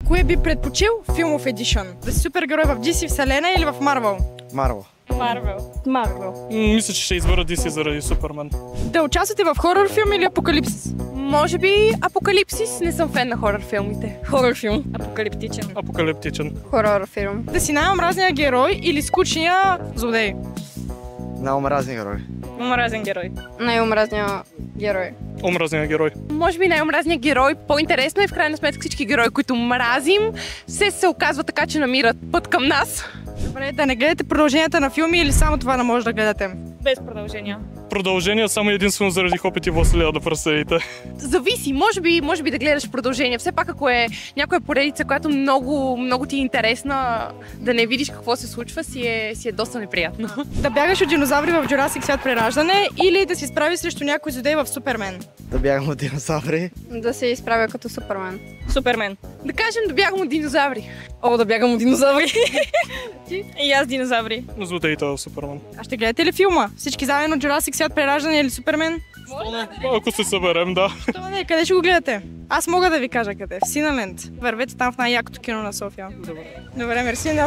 Кое би предпочел филмов едишън? Да си супергерой в DC вселена или в Марвел? Марвел. Марвел. Мисля, че ще избера DC заради Супермен. Да участвате в хорор филм или апокалипсис? Може би Апокалипсис. Не съм фен на хорор филмите. Хорор филм. Апокалиптичен. Апокалиптичен. Хорор филм. Да си най-омразния герой или скучния злодей? Най-омразни герои. Омразен герой. Най-омразния герой. Омразния герой. Може би най-омразният герой. По-интересно е в крайна сметка всички герои, които мразим, се оказва така, че намират път към нас. Добре, да не гледате продълженията на филми или само това не може да гледате? Без продължения. Продължение само единствено заради Хопит и Властелина на пръстените. Зависи, може би да гледаш продължение. Все пак ако е някоя поредица, която много ти е интересна, да не видиш какво се случва, си е доста неприятно. Да бягаш от динозаври в Jurassic свят прераждане или да си справиш срещу някой злодей в Супермен? Да бягам от динозаври. Да се изправя като Супермен. Супермен. Да кажем да бягам от динозаври. О, да бягам от динозаври. И аз динозаври. Злодеите в Супермен. А ще гледате ли филма? Всички заедно Jurassic свят прераждане или Супермен? Ако се съберем, да. Що не? Къде ще го гледате? Аз мога да ви кажа къде. В Синаленд. Вървете там в най-якото кино на София. Добре, мерси.